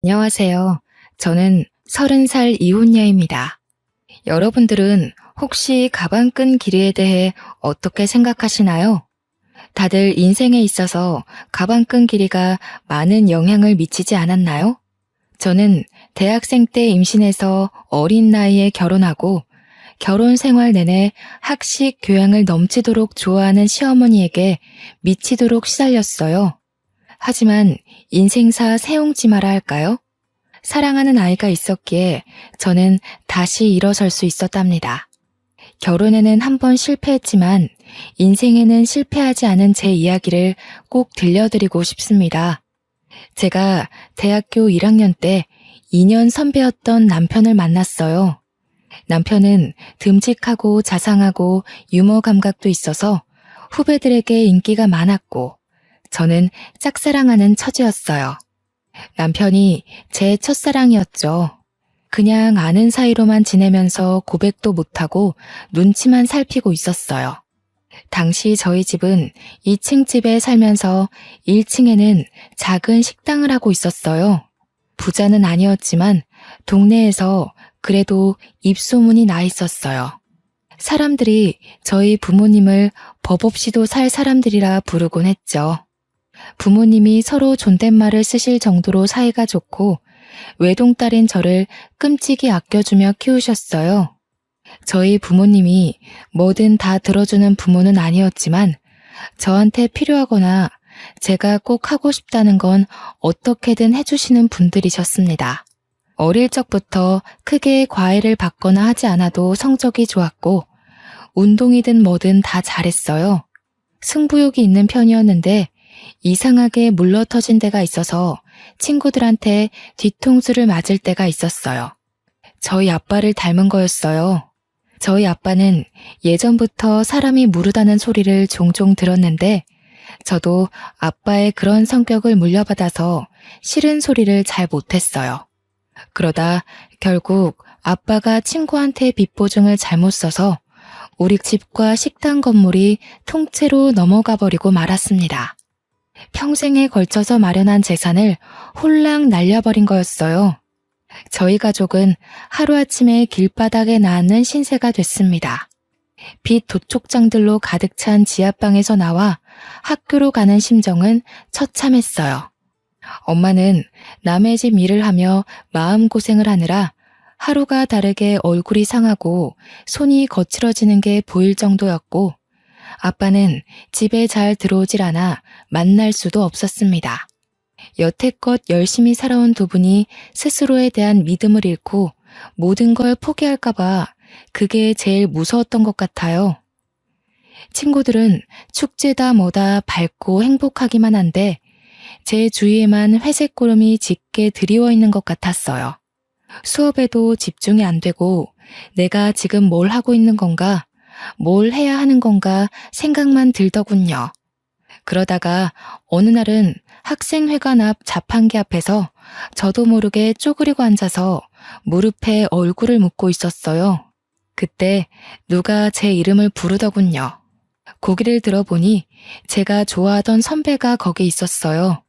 안녕하세요. 저는 30살 이혼녀입니다. 여러분들은 혹시 가방끈 길이에 대해 어떻게 생각하시나요? 다들 인생에 있어서 가방끈 길이가 많은 영향을 미치지 않았나요? 저는 대학생 때 임신해서 어린 나이에 결혼하고 결혼 생활 내내 학식 교양을 넘치도록 좋아하는 시어머니에게 미치도록 시달렸어요. 하지만 인생사 세옹지마라 할까요? 사랑하는 아이가 있었기에 저는 다시 일어설 수 있었답니다. 결혼에는 한 번 실패했지만 인생에는 실패하지 않은 제 이야기를 꼭 들려드리고 싶습니다. 제가 대학교 1학년 때 2년 선배였던 남편을 만났어요. 남편은 듬직하고 자상하고 유머 감각도 있어서 후배들에게 인기가 많았고 저는 짝사랑하는 처지였어요. 남편이 제 첫사랑이었죠. 그냥 아는 사이로만 지내면서 고백도 못하고 눈치만 살피고 있었어요. 당시 저희 집은 2층 집에 살면서 1층에는 작은 식당을 하고 있었어요. 부자는 아니었지만 동네에서 그래도 입소문이 나 있었어요. 사람들이 저희 부모님을 법 없이도 살 사람들이라 부르곤 했죠. 부모님이 서로 존댓말을 쓰실 정도로 사이가 좋고 외동딸인 저를 끔찍이 아껴주며 키우셨어요. 저희 부모님이 뭐든 다 들어주는 부모는 아니었지만 저한테 필요하거나 제가 꼭 하고 싶다는 건 어떻게든 해주시는 분들이셨습니다. 어릴 적부터 크게 과외를 받거나 하지 않아도 성적이 좋았고 운동이든 뭐든 다 잘했어요. 승부욕이 있는 편이었는데 이상하게 물러터진 데가 있어서 친구들한테 뒤통수를 맞을 때가 있었어요. 저희 아빠를 닮은 거였어요. 저희 아빠는 예전부터 사람이 무르다는 소리를 종종 들었는데 저도 아빠의 그런 성격을 물려받아서 싫은 소리를 잘 못했어요. 그러다 결국 아빠가 친구한테 빚보증을 잘못 써서 우리 집과 식당 건물이 통째로 넘어가 버리고 말았습니다. 평생에 걸쳐서 마련한 재산을 홀랑 날려버린 거였어요. 저희 가족은 하루아침에 길바닥에 낳는 신세가 됐습니다. 빚 도촉장들로 가득 찬 지하방에서 나와 학교로 가는 심정은 처참했어요. 엄마는 남의 집 일을 하며 마음고생을 하느라 하루가 다르게 얼굴이 상하고 손이 거칠어지는 게 보일 정도였고 아빠는 집에 잘 들어오질 않아 만날 수도 없었습니다. 여태껏 열심히 살아온 두 분이 스스로에 대한 믿음을 잃고 모든 걸 포기할까봐 그게 제일 무서웠던 것 같아요. 친구들은 축제다 뭐다 밝고 행복하기만 한데 제 주위에만 회색 구름이 짙게 드리워 있는 것 같았어요. 수업에도 집중이 안 되고 내가 지금 뭘 하고 있는 건가, 뭘 해야 하는 건가 생각만 들더군요. 그러다가 어느 날은 학생회관 앞 자판기 앞에서 저도 모르게 쪼그리고 앉아서 무릎에 얼굴을 묻고 있었어요. 그때 누가 제 이름을 부르더군요. 고개를 들어보니 제가 좋아하던 선배가 거기 있었어요.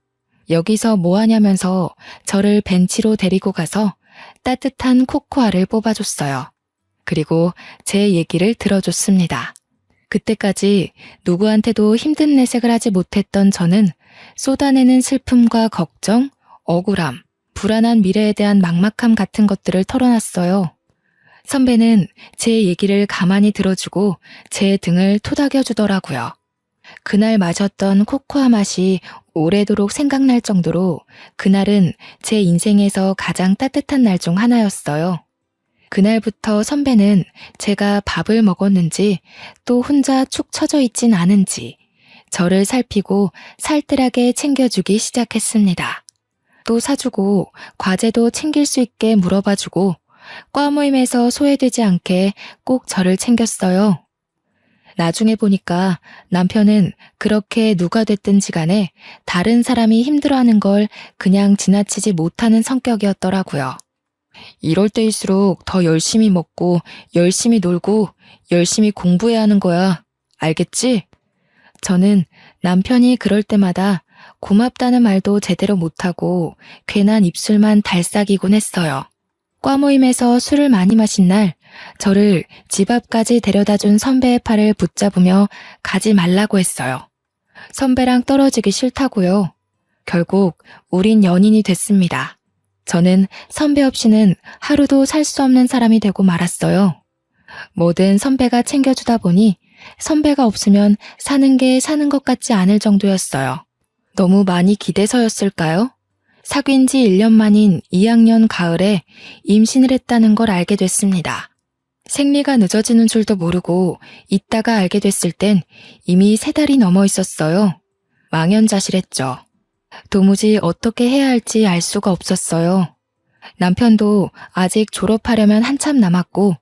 여기서 뭐 하냐면서 저를 벤치로 데리고 가서 따뜻한 코코아를 뽑아줬어요. 그리고 제 얘기를 들어줬습니다. 그때까지 누구한테도 힘든 내색을 하지 못했던 저는 쏟아내는 슬픔과 걱정, 억울함, 불안한 미래에 대한 막막함 같은 것들을 털어놨어요. 선배는 제 얘기를 가만히 들어주고 제 등을 토닥여주더라고요. 그날 마셨던 코코아 맛이 오래도록 생각날 정도로 그날은 제 인생에서 가장 따뜻한 날 중 하나였어요. 그날부터 선배는 제가 밥을 먹었는지 또 혼자 축 처져 있진 않은지 저를 살피고 살뜰하게 챙겨주기 시작했습니다. 또 사주고 과제도 챙길 수 있게 물어봐주고 과 모임에서 소외되지 않게 꼭 저를 챙겼어요. 나중에 보니까 남편은 그렇게 누가 됐든지 간에 다른 사람이 힘들어하는 걸 그냥 지나치지 못하는 성격이었더라고요. 이럴 때일수록 더 열심히 먹고 열심히 놀고 열심히 공부해야 하는 거야. 알겠지? 저는 남편이 그럴 때마다 고맙다는 말도 제대로 못하고 괜한 입술만 달싹이곤 했어요. 과 모임에서 술을 많이 마신 날 저를 집 앞까지 데려다준 선배의 팔을 붙잡으며 가지 말라고 했어요. 선배랑 떨어지기 싫다고요. 결국 우린 연인이 됐습니다. 저는 선배 없이는 하루도 살 수 없는 사람이 되고 말았어요. 뭐든 선배가 챙겨주다 보니 선배가 없으면 사는 게 사는 것 같지 않을 정도였어요. 너무 많이 기대서였을까요? 사귄 지 1년 만인 2학년 가을에 임신을 했다는 걸 알게 됐습니다. 생리가 늦어지는 줄도 모르고 있다가 알게 됐을 땐 이미 3달이 넘어 있었어요. 망연자실했죠. 도무지 어떻게 해야 할지 알 수가 없었어요. 남편도 아직 졸업하려면 한참 남았고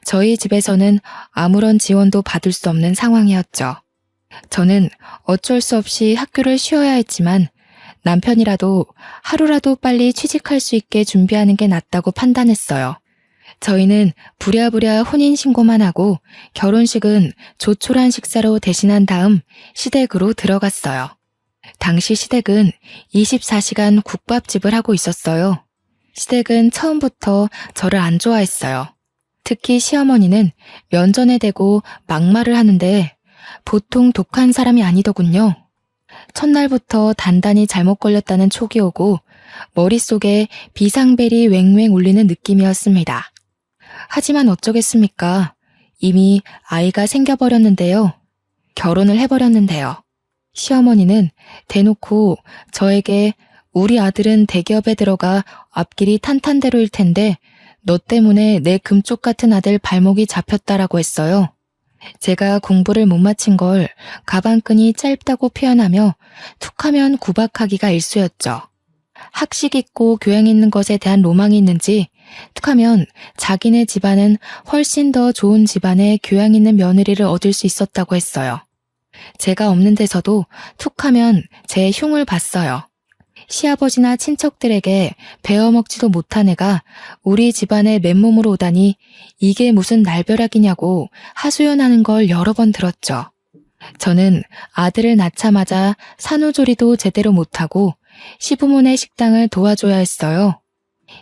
저희 집에서는 아무런 지원도 받을 수 없는 상황이었죠. 저는 어쩔 수 없이 학교를 쉬어야 했지만 남편이라도 하루라도 빨리 취직할 수 있게 준비하는 게 낫다고 판단했어요. 저희는 부랴부랴 혼인신고만 하고 결혼식은 조촐한 식사로 대신한 다음 시댁으로 들어갔어요. 당시 시댁은 24시간 국밥집을 하고 있었어요. 시댁은 처음부터 저를 안 좋아했어요. 특히 시어머니는 면전에 대고 막말을 하는데 보통 독한 사람이 아니더군요. 첫날부터 단단히 잘못 걸렸다는 촉이 오고 머릿속에 비상벨이 왱왱 울리는 느낌이었습니다. 하지만 어쩌겠습니까? 이미 아이가 생겨버렸는데요. 결혼을 해버렸는데요. 시어머니는 대놓고 저에게 우리 아들은 대기업에 들어가 앞길이 탄탄대로일 텐데 너 때문에 내 금쪽 같은 아들 발목이 잡혔다라고 했어요. 제가 공부를 못 마친 걸 가방끈이 짧다고 표현하며 툭하면 구박하기가 일쑤였죠. 학식 있고 교양 있는 것에 대한 로망이 있는지 툭하면 자기네 집안은 훨씬 더 좋은 집안에 교양 있는 며느리를 얻을 수 있었다고 했어요. 제가 없는 데서도 툭하면 제 흉을 봤어요. 시아버지나 친척들에게 베어먹지도 못한 애가 우리 집안에 맨몸으로 오다니 이게 무슨 날벼락이냐고 하소연하는 걸 여러 번 들었죠. 저는 아들을 낳자마자 산후조리도 제대로 못하고 시부모네 식당을 도와줘야 했어요.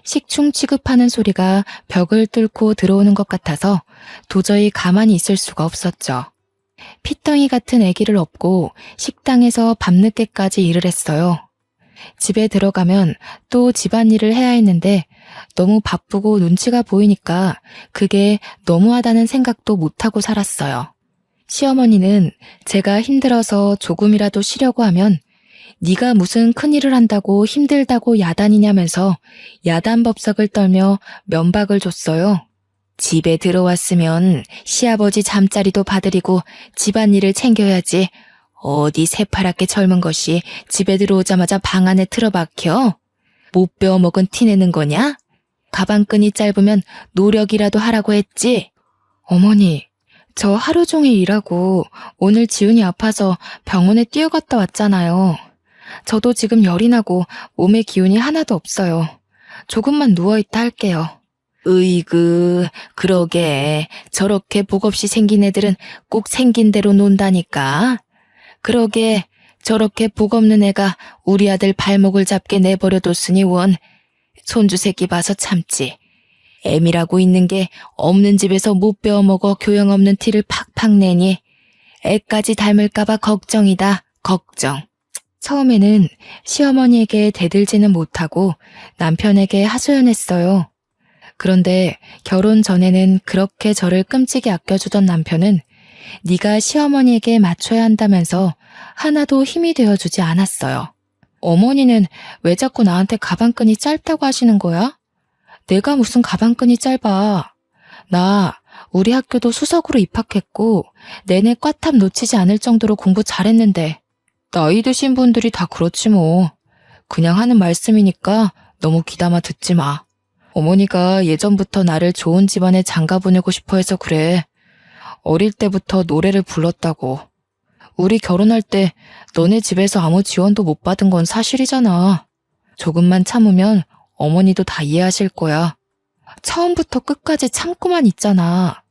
식충 취급하는 소리가 벽을 뚫고 들어오는 것 같아서 도저히 가만히 있을 수가 없었죠. 피덩이 같은 아기를 업고 식당에서 밤늦게까지 일을 했어요. 집에 들어가면 또 집안일을 해야 했는데 너무 바쁘고 눈치가 보이니까 그게 너무하다는 생각도 못하고 살았어요. 시어머니는 제가 힘들어서 조금이라도 쉬려고 하면 네가 무슨 큰일을 한다고 힘들다고 야단이냐면서 야단법석을 떨며 면박을 줬어요. 집에 들어왔으면 시아버지 잠자리도 봐드리고 집안일을 챙겨야지. 어디 새파랗게 젊은 것이 집에 들어오자마자 방 안에 틀어박혀? 못 배워먹은 티 내는 거냐? 가방끈이 짧으면 노력이라도 하라고 했지? 어머니, 저 하루 종일 일하고 오늘 지훈이 아파서 병원에 뛰어갔다 왔잖아요. 저도 지금 열이 나고 몸에 기운이 하나도 없어요. 조금만 누워있다 할게요. 으이그, 그러게. 저렇게 복 없이 생긴 애들은 꼭 생긴 대로 논다니까. 그러게 저렇게 복 없는 애가 우리 아들 발목을 잡게 내버려뒀으니 원. 손주 새끼 봐서 참지. 애미라고 있는 게 없는 집에서 못 배워먹어 교양 없는 티를 팍팍 내니 애까지 닮을까봐 걱정이다. 걱정. 처음에는 시어머니에게 대들지는 못하고 남편에게 하소연했어요. 그런데 결혼 전에는 그렇게 저를 끔찍이 아껴주던 남편은 네가 시어머니에게 맞춰야 한다면서 하나도 힘이 되어주지 않았어요. 어머니는 왜 자꾸 나한테 가방끈이 짧다고 하시는 거야? 내가 무슨 가방끈이 짧아. 나 우리 학교도 수석으로 입학했고 내내 꽈탑 놓치지 않을 정도로 공부 잘했는데 나이 드신 분들이 다 그렇지 뭐. 그냥 하는 말씀이니까 너무 귀담아 듣지 마. 어머니가 예전부터 나를 좋은 집안에 장가 보내고 싶어 해서 그래. 어릴 때부터 노래를 불렀다고. 우리 결혼할 때 너네 집에서 아무 지원도 못 받은 건 사실이잖아. 조금만 참으면 어머니도 다 이해하실 거야. 처음부터 끝까지 참고만 있잖아.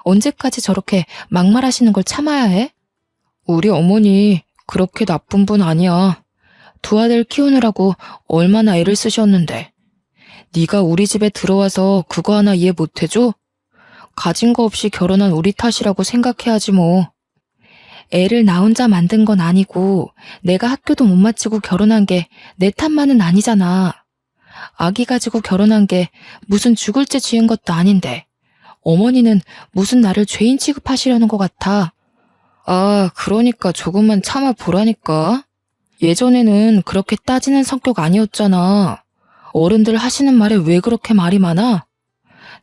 언제까지 저렇게 막말하시는 걸 참아야 해? 우리 어머니 그렇게 나쁜 분 아니야. 두 아들 키우느라고 얼마나 애를 쓰셨는데. 네가 우리 집에 들어와서 그거 하나 이해 못해줘? 가진 거 없이 결혼한 우리 탓이라고 생각해야지 뭐. 애를 나 혼자 만든 건 아니고 내가 학교도 못 마치고 결혼한 게 내 탓만은 아니잖아. 아기 가지고 결혼한 게 무슨 죽을 죄 지은 것도 아닌데 어머니는 무슨 나를 죄인 취급하시려는 것 같아. 아, 그러니까 조금만 참아 보라니까. 예전에는 그렇게 따지는 성격 아니었잖아. 어른들 하시는 말에 왜 그렇게 말이 많아?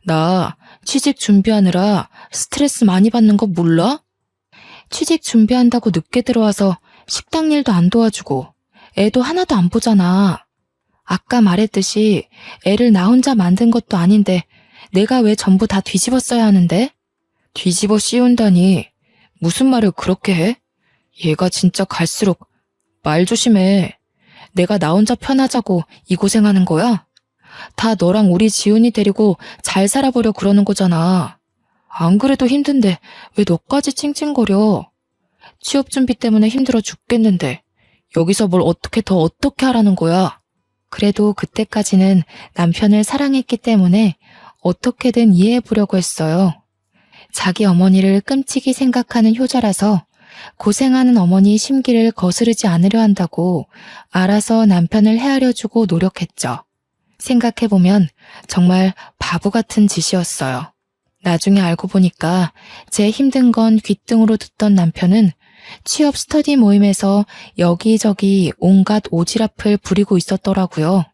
나 취직 준비하느라 스트레스 많이 받는 거 몰라? 취직 준비한다고 늦게 들어와서 식당 일도 안 도와주고 애도 하나도 안 보잖아. 아까 말했듯이 애를 나 혼자 만든 것도 아닌데 내가 왜 전부 다 뒤집어 써야 하는데? 뒤집어 씌운다니 무슨 말을 그렇게 해? 얘가 진짜 갈수록 말 조심해. 내가 나 혼자 편하자고 이 고생하는 거야? 다 너랑 우리 지훈이 데리고 잘 살아보려 그러는 거잖아. 안 그래도 힘든데 왜 너까지 찡찡거려? 취업 준비 때문에 힘들어 죽겠는데 여기서 뭘 어떻게 하라는 거야? 그래도 그때까지는 남편을 사랑했기 때문에 어떻게든 이해해보려고 했어요. 자기 어머니를 끔찍이 생각하는 효자라서 고생하는 어머니 심기를 거스르지 않으려 한다고 알아서 남편을 헤아려주고 노력했죠. 생각해보면 정말 바보 같은 짓이었어요. 나중에 알고 보니까 제 힘든 건 귓등으로 듣던 남편은 취업 스터디 모임에서 여기저기 온갖 오지랖을 부리고 있었더라고요.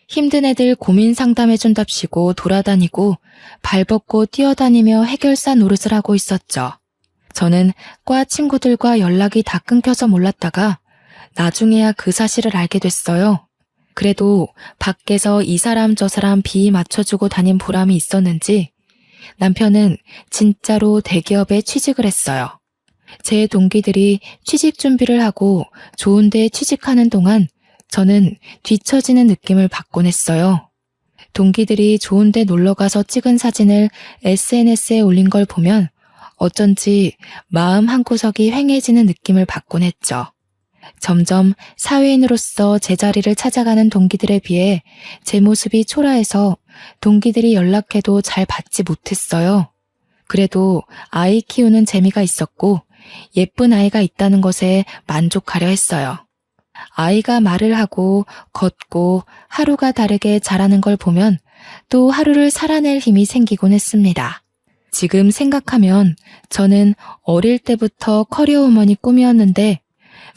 힘든 애들 고민 상담해준답시고 돌아다니고 발벗고 뛰어다니며 해결사 노릇을 하고 있었죠. 저는 과 친구들과 연락이 다 끊겨서 몰랐다가 나중에야 그 사실을 알게 됐어요. 그래도 밖에서 이 사람 저 사람 비위 맞춰주고 다닌 보람이 있었는지 남편은 진짜로 대기업에 취직을 했어요. 제 동기들이 취직 준비를 하고 좋은 데 취직하는 동안 저는 뒤처지는 느낌을 받곤 했어요. 동기들이 좋은 데 놀러가서 찍은 사진을 SNS에 올린 걸 보면 어쩐지 마음 한구석이 휑해지는 느낌을 받곤 했죠. 점점 사회인으로서 제자리를 찾아가는 동기들에 비해 제 모습이 초라해서 동기들이 연락해도 잘 받지 못했어요. 그래도 아이 키우는 재미가 있었고 예쁜 아이가 있다는 것에 만족하려 했어요. 아이가 말을 하고 걷고 하루가 다르게 자라는 걸 보면 또 하루를 살아낼 힘이 생기곤 했습니다. 지금 생각하면 저는 어릴 때부터 커리어우먼이 꿈이었는데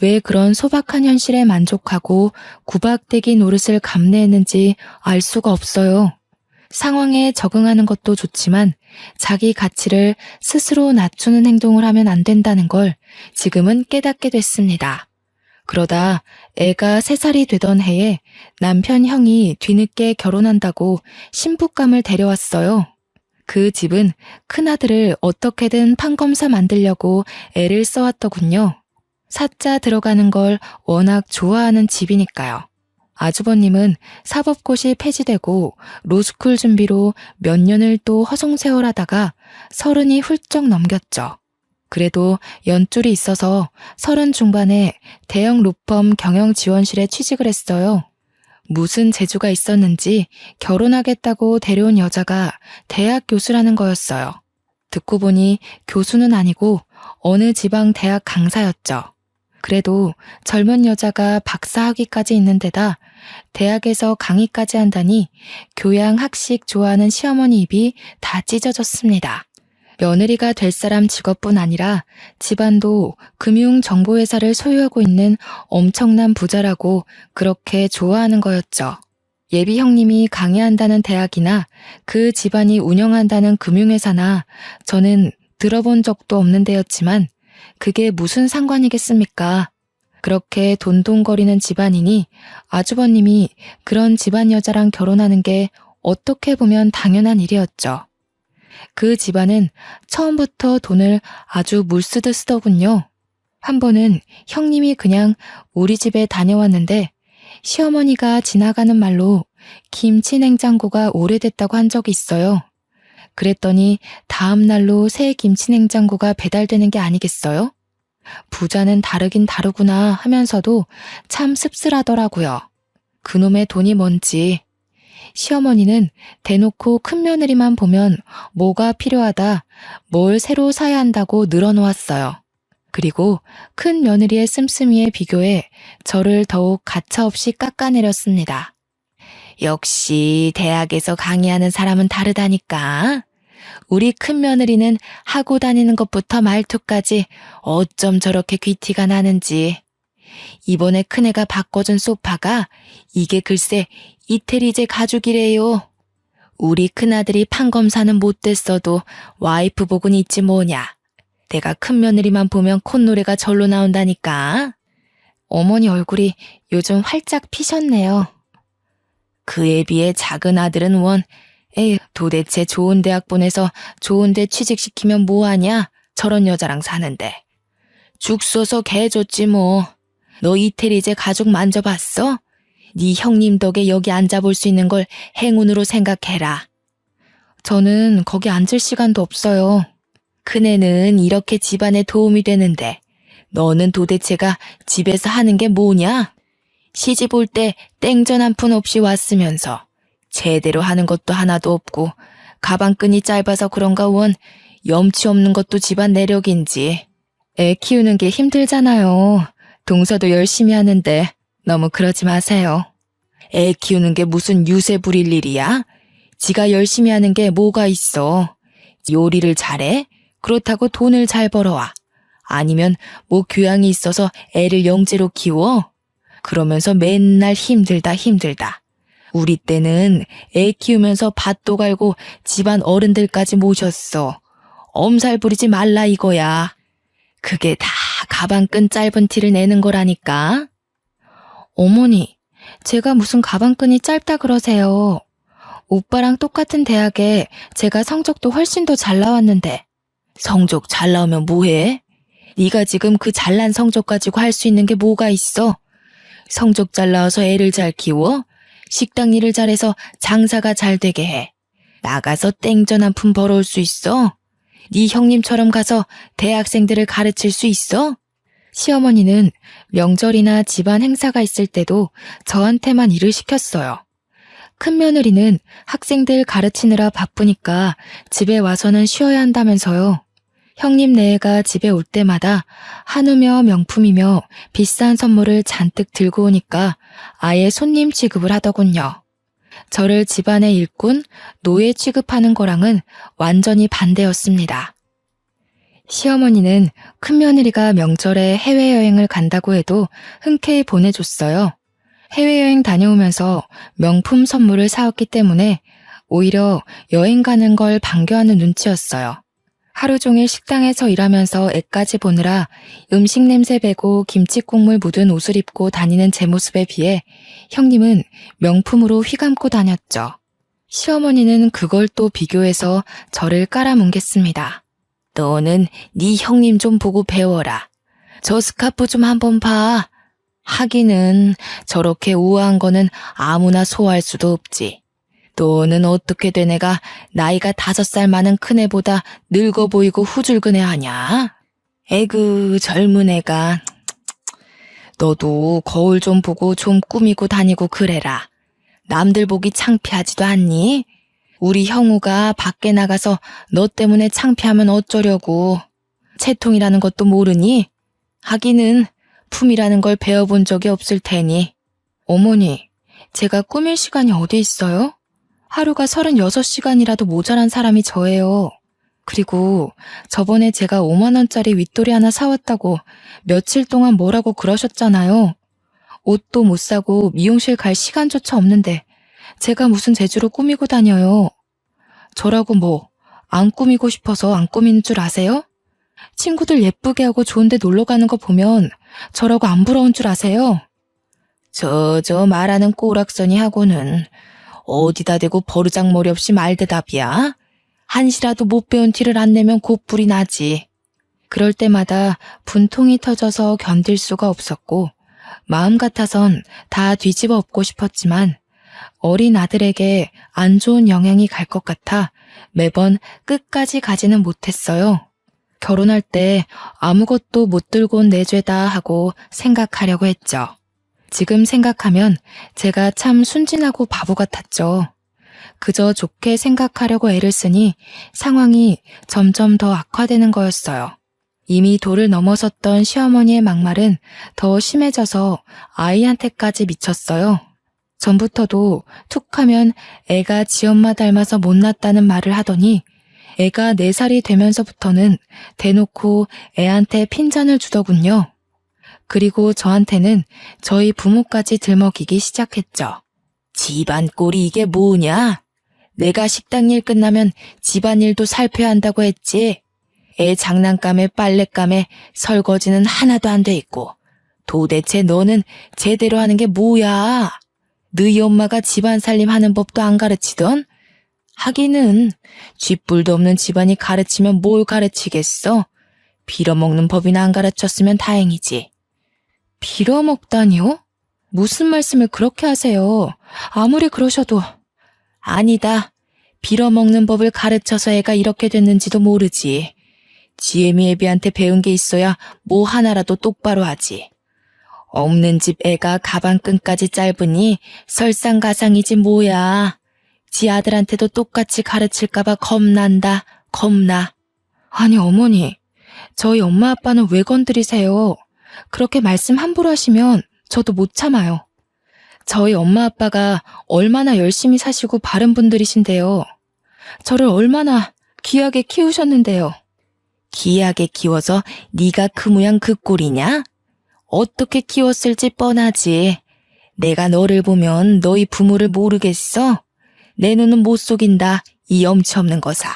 왜 그런 소박한 현실에 만족하고 구박대기 노릇을 감내했는지 알 수가 없어요. 상황에 적응하는 것도 좋지만 자기 가치를 스스로 낮추는 행동을 하면 안 된다는 걸 지금은 깨닫게 됐습니다. 그러다 애가 3살이 되던 해에 남편 형이 뒤늦게 결혼한다고 신부감을 데려왔어요. 그 집은 큰아들을 어떻게든 판검사 만들려고 애를 써왔더군요. 사자 들어가는 걸 워낙 좋아하는 집이니까요. 아주버님은 사법고시 폐지되고 로스쿨 준비로 몇 년을 또 허송세월하다가 30이 훌쩍 넘겼죠. 그래도 연줄이 있어서 30 중반에 대형 로펌 경영지원실에 취직을 했어요. 무슨 재주가 있었는지 결혼하겠다고 데려온 여자가 대학 교수라는 거였어요. 듣고 보니 교수는 아니고 어느 지방 대학 강사였죠. 그래도 젊은 여자가 박사학위까지 있는 데다 대학에서 강의까지 한다니 교양 학식 좋아하는 시어머니 입이 다 찢어졌습니다. 며느리가 될 사람 직업뿐 아니라 집안도 금융정보회사를 소유하고 있는 엄청난 부자라고 그렇게 좋아하는 거였죠. 예비 형님이 강의한다는 대학이나 그 집안이 운영한다는 금융회사나 저는 들어본 적도 없는 데였지만 그게 무슨 상관이겠습니까? 그렇게 돈돈거리는 집안이니 아주버님이 그런 집안 여자랑 결혼하는 게 어떻게 보면 당연한 일이었죠. 그 집안은 처음부터 돈을 아주 물쓰듯 쓰더군요. 한 번은 형님이 그냥 우리 집에 다녀왔는데 시어머니가 지나가는 말로 김치 냉장고가 오래됐다고 한 적이 있어요. 그랬더니 다음 날로 새 김치 냉장고가 배달되는 게 아니겠어요? 부자는 다르긴 다르구나 하면서도 참 씁쓸하더라고요. 그놈의 돈이 뭔지. 시어머니는 대놓고 큰며느리만 보면 뭐가 필요하다, 뭘 새로 사야 한다고 늘어놓았어요. 그리고 큰 며느리의 씀씀이에 비교해 저를 더욱 가차없이 깎아내렸습니다. 역시 대학에서 강의하는 사람은 다르다니까. 우리 큰 며느리는 하고 다니는 것부터 말투까지 어쩜 저렇게 귀티가 나는지. 이번에 큰애가 바꿔준 소파가 이게 글쎄 이태리제 가죽이래요. 우리 큰아들이 판검사는 못됐어도 와이프 복은 있지 뭐냐. 내가 큰며느리만 보면 콧노래가 절로 나온다니까. 어머니 얼굴이 요즘 활짝 피셨네요. 그에 비해 작은 아들은 에휴, 도대체 좋은 대학 보내서 좋은 데 취직시키면 뭐하냐? 저런 여자랑 사는데. 죽 써서 개 줬지 뭐. 너 이태리제 가죽 만져봤어? 네 형님 덕에 여기 앉아볼 수 있는 걸 행운으로 생각해라. 저는 거기 앉을 시간도 없어요. 큰애는 이렇게 집안에 도움이 되는데 너는 도대체가 집에서 하는 게 뭐냐? 시집 올 때 땡전 한 푼 없이 왔으면서 제대로 하는 것도 하나도 없고 가방끈이 짧아서 그런가 염치 없는 것도 집안 내력인지. 애 키우는 게 힘들잖아요. 동서도 열심히 하는데 너무 그러지 마세요. 애 키우는 게 무슨 유세 부릴 일이야? 지가 열심히 하는 게 뭐가 있어? 요리를 잘해? 그렇다고 돈을 잘 벌어와. 아니면 뭐 교양이 있어서 애를 영재로 키워? 그러면서 맨날 힘들다. 우리 때는 애 키우면서 밭도 갈고 집안 어른들까지 모셨어. 엄살 부리지 말라 이거야. 그게 다 가방끈 짧은 티를 내는 거라니까. 어머니, 제가 무슨 가방끈이 짧다 그러세요. 오빠랑 똑같은 대학에 제가 성적도 훨씬 더 잘 나왔는데. 성적 잘 나오면 뭐해? 네가 지금 그 잘난 성적 가지고 할 수 있는 게 뭐가 있어? 성적 잘 나와서 애를 잘 키워? 식당 일을 잘해서 장사가 잘 되게 해. 나가서 땡전 한 푼 벌어올 수 있어? 네 형님처럼 가서 대학생들을 가르칠 수 있어? 시어머니는 명절이나 집안 행사가 있을 때도 저한테만 일을 시켰어요. 큰며느리는 학생들 가르치느라 바쁘니까 집에 와서는 쉬어야 한다면서요. 형님 네애가 집에 올 때마다 한우며 명품이며 비싼 선물을 잔뜩 들고 오니까 아예 손님 취급을 하더군요. 저를 집안의 일꾼, 노예 취급하는 거랑은 완전히 반대였습니다. 시어머니는 큰며느리가 명절에 해외여행을 간다고 해도 흔쾌히 보내줬어요. 해외여행 다녀오면서 명품 선물을 사왔기 때문에 오히려 여행 가는 걸 반겨하는 눈치였어요. 하루 종일 식당에서 일하면서 애까지 보느라 음식 냄새 배고 김치 국물 묻은 옷을 입고 다니는 제 모습에 비해 형님은 명품으로 휘감고 다녔죠. 시어머니는 그걸 또 비교해서 저를 깔아뭉갰습니다. 너는 네 형님 좀 보고 배워라. 저 스카프 좀 한번 봐. 하기는 저렇게 우아한 거는 아무나 소화할 수도 없지. 너는 어떻게 된 애가 나이가 5살 많은 큰애보다 늙어 보이고 후줄근해하냐? 에그 젊은 애가. 너도 거울 좀 보고 좀 꾸미고 다니고 그래라. 남들 보기 창피하지도 않니? 우리 형우가 밖에 나가서 너 때문에 창피하면 어쩌려고. 채통이라는 것도 모르니? 하기는 품이라는 걸 배워본 적이 없을 테니. 어머니, 제가 꾸밀 시간이 어디 있어요? 하루가 36시간이라도 모자란 사람이 저예요. 그리고 저번에 제가 5만 원짜리 윗돌이 하나 사왔다고 며칠 동안 뭐라고 그러셨잖아요. 옷도 못 사고 미용실 갈 시간조차 없는데 제가 무슨 재주로 꾸미고 다녀요. 저라고 뭐 안 꾸미고 싶어서 안 꾸미는 줄 아세요? 친구들 예쁘게 하고 좋은 데 놀러 가는 거 보면 저라고 안 부러운 줄 아세요? 저 말하는 꼬락서니 하고는 어디다 대고 버르장머리 없이 말대답이야? 한시라도 못 배운 티를 안 내면 곧불이 나지. 그럴 때마다 분통이 터져서 견딜 수가 없었고 마음 같아선 다 뒤집어 엎고 싶었지만 어린 아들에게 안 좋은 영향이 갈 것 같아 매번 끝까지 가지는 못했어요. 결혼할 때 아무것도 못 들고 온 내 죄다 하고 생각하려고 했죠. 지금 생각하면 제가 참 순진하고 바보 같았죠. 그저 좋게 생각하려고 애를 쓰니 상황이 점점 더 악화되는 거였어요. 이미 도를 넘어섰던 시어머니의 막말은 더 심해져서 아이한테까지 미쳤어요. 전부터도 툭하면 애가 지엄마 닮아서 못났다는 말을 하더니 애가 4살이 되면서부터는 대놓고 애한테 핀잔을 주더군요. 그리고 저한테는 저희 부모까지 들먹이기 시작했죠. 집안 꼴이 이게 뭐냐? 내가 식당 일 끝나면 집안일도 살펴야 한다고 했지. 애 장난감에 빨랫감에 설거지는 하나도 안 돼 있고 도대체 너는 제대로 하는 게 뭐야? 너희 엄마가 집안 살림하는 법도 안 가르치던? 하기는 쥐뿔도 없는 집안이 가르치면 뭘 가르치겠어? 빌어먹는 법이나 안 가르쳤으면 다행이지. 빌어먹다니요? 무슨 말씀을 그렇게 하세요? 아무리 그러셔도. 아니다. 빌어먹는 법을 가르쳐서 애가 이렇게 됐는지도 모르지. 지혜미 애비한테 배운 게 있어야 뭐 하나라도 똑바로 하지. 없는 집 애가 가방끈까지 짧으니 설상가상이지 뭐야. 지 아들한테도 똑같이 가르칠까봐 겁난다. 겁나. 아니 어머니, 저희 엄마 아빠는 왜 건드리세요? 그렇게 말씀 함부로 하시면 저도 못 참아요. 저희 엄마 아빠가 얼마나 열심히 사시고 바른 분들이신데요. 저를 얼마나 귀하게 키우셨는데요. 귀하게 키워서 네가 그 모양 그 꼴이냐? 어떻게 키웠을지 뻔하지. 내가 너를 보면 너희 부모를 모르겠어? 내 눈은 못 속인다, 이 염치 없는 거사.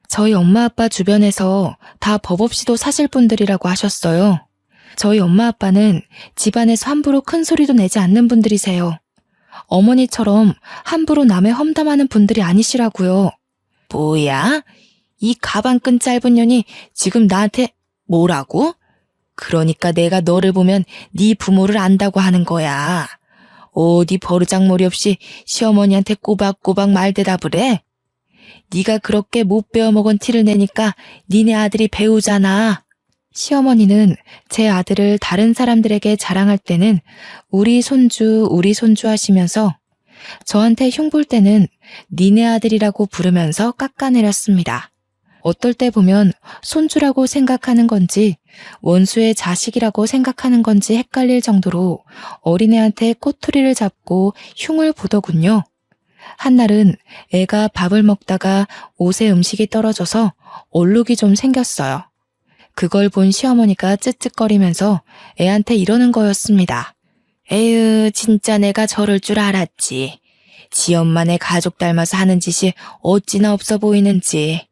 저희 엄마 아빠 주변에서 다 법 없이도 사실 분들이라고 하셨어요. 저희 엄마 아빠는 집안에서 함부로 큰 소리도 내지 않는 분들이세요. 어머니처럼 함부로 남의 험담하는 분들이 아니시라고요. 뭐야? 이 가방끈 짧은 년이 지금 나한테 뭐라고? 그러니까 내가 너를 보면 네 부모를 안다고 하는 거야. 어디 버르장머리 없이 시어머니한테 꼬박꼬박 말대답을 해? 네가 그렇게 못 배워먹은 티를 내니까 니네 아들이 배우잖아. 시어머니는 제 아들을 다른 사람들에게 자랑할 때는 우리 손주 하시면서 저한테 흉볼 때는 니네 아들이라고 부르면서 깎아내렸습니다. 어떨 때 보면 손주라고 생각하는 건지 원수의 자식이라고 생각하는 건지 헷갈릴 정도로 어린애한테 꼬투리를 잡고 흉을 보더군요. 한날은 애가 밥을 먹다가 옷에 음식이 떨어져서 얼룩이 좀 생겼어요. 그걸 본 시어머니가 쯧쯧거리면서 애한테 이러는 거였습니다. 에휴, 진짜 내가 저럴 줄 알았지. 지 엄마네 가족 닮아서 하는 짓이 어찌나 없어 보이는지.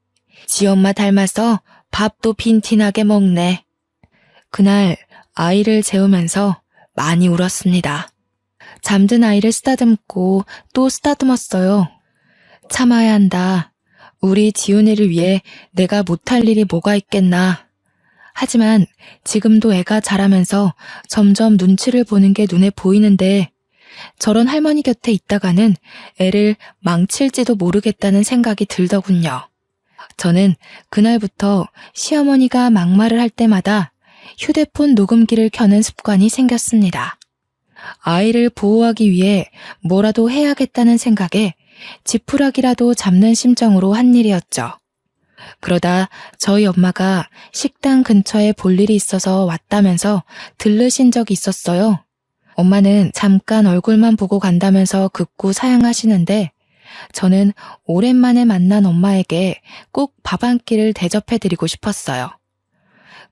지 엄마 닮아서 밥도 빈티나게 먹네. 그날 아이를 재우면서 많이 울었습니다. 잠든 아이를 쓰다듬고 또 쓰다듬었어요. 참아야 한다. 우리 지훈이를 위해 내가 못할 일이 뭐가 있겠나. 하지만 지금도 애가 자라면서 점점 눈치를 보는 게 눈에 보이는데 저런 할머니 곁에 있다가는 애를 망칠지도 모르겠다는 생각이 들더군요. 저는 그날부터 시어머니가 막말을 할 때마다 휴대폰 녹음기를 켜는 습관이 생겼습니다. 아이를 보호하기 위해 뭐라도 해야겠다는 생각에 지푸라기라도 잡는 심정으로 한 일이었죠. 그러다 저희 엄마가 식당 근처에 볼 일이 있어서 왔다면서 들르신 적이 있었어요. 엄마는 잠깐 얼굴만 보고 간다면서 극구 사양하시는데 저는 오랜만에 만난 엄마에게 꼭 밥 한 끼를 대접해드리고 싶었어요.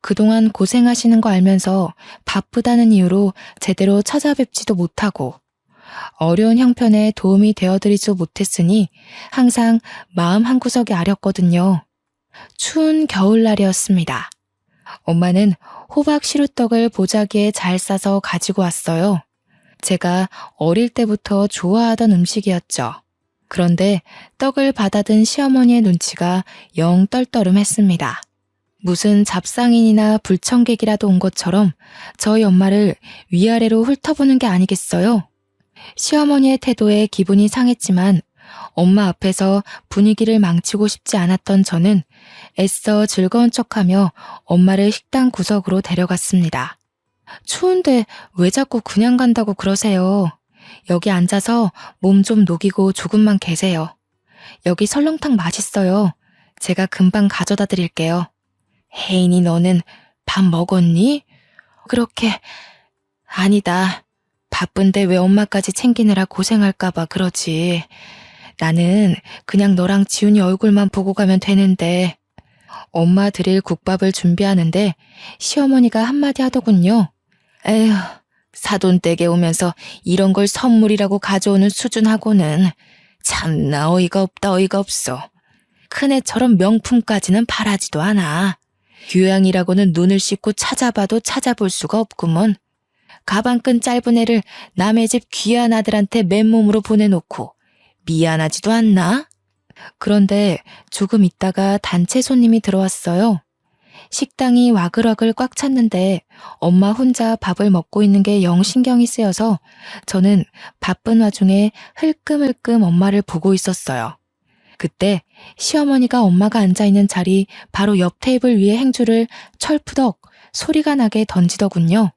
그동안 고생하시는 거 알면서 바쁘다는 이유로 제대로 찾아뵙지도 못하고 어려운 형편에 도움이 되어드리지 못했으니 항상 마음 한구석이 아렸거든요. 추운 겨울날이었습니다. 엄마는 호박 시루떡을 보자기에 잘 싸서 가지고 왔어요. 제가 어릴 때부터 좋아하던 음식이었죠. 그런데 떡을 받아든 시어머니의 눈치가 영 떨떠름했습니다. 무슨 잡상인이나 불청객이라도 온 것처럼 저희 엄마를 위아래로 훑어보는 게 아니겠어요? 시어머니의 태도에 기분이 상했지만 엄마 앞에서 분위기를 망치고 싶지 않았던 저는 애써 즐거운 척하며 엄마를 식당 구석으로 데려갔습니다. 추운데 왜 자꾸 그냥 간다고 그러세요? 여기 앉아서 몸 좀 녹이고 조금만 계세요. 여기 설렁탕 맛있어요. 제가 금방 가져다 드릴게요. 혜인이 너는 밥 먹었니? 그렇게 아니다. 바쁜데 왜 엄마까지 챙기느라 고생할까봐 그러지. 나는 그냥 너랑 지훈이 얼굴만 보고 가면 되는데. 엄마 드릴 국밥을 준비하는데 시어머니가 한마디 하더군요. 에휴, 사돈댁에 오면서 이런 걸 선물이라고 가져오는 수준하고는 참나 어이가 없다 어이가 없어. 큰애처럼 명품까지는 바라지도 않아. 교양이라고는 눈을 씻고 찾아봐도 찾아볼 수가 없구먼. 가방끈 짧은 애를 남의 집 귀한 아들한테 맨몸으로 보내놓고 미안하지도 않나? 그런데 조금 있다가 단체 손님이 들어왔어요. 식당이 와글와글 꽉 찼는데 엄마 혼자 밥을 먹고 있는 게 영 신경이 쓰여서 저는 바쁜 와중에 흘끔흘끔 엄마를 보고 있었어요. 그때 시어머니가 엄마가 앉아있는 자리 바로 옆 테이블 위에 행주를 철푸덕 소리가 나게 던지더군요.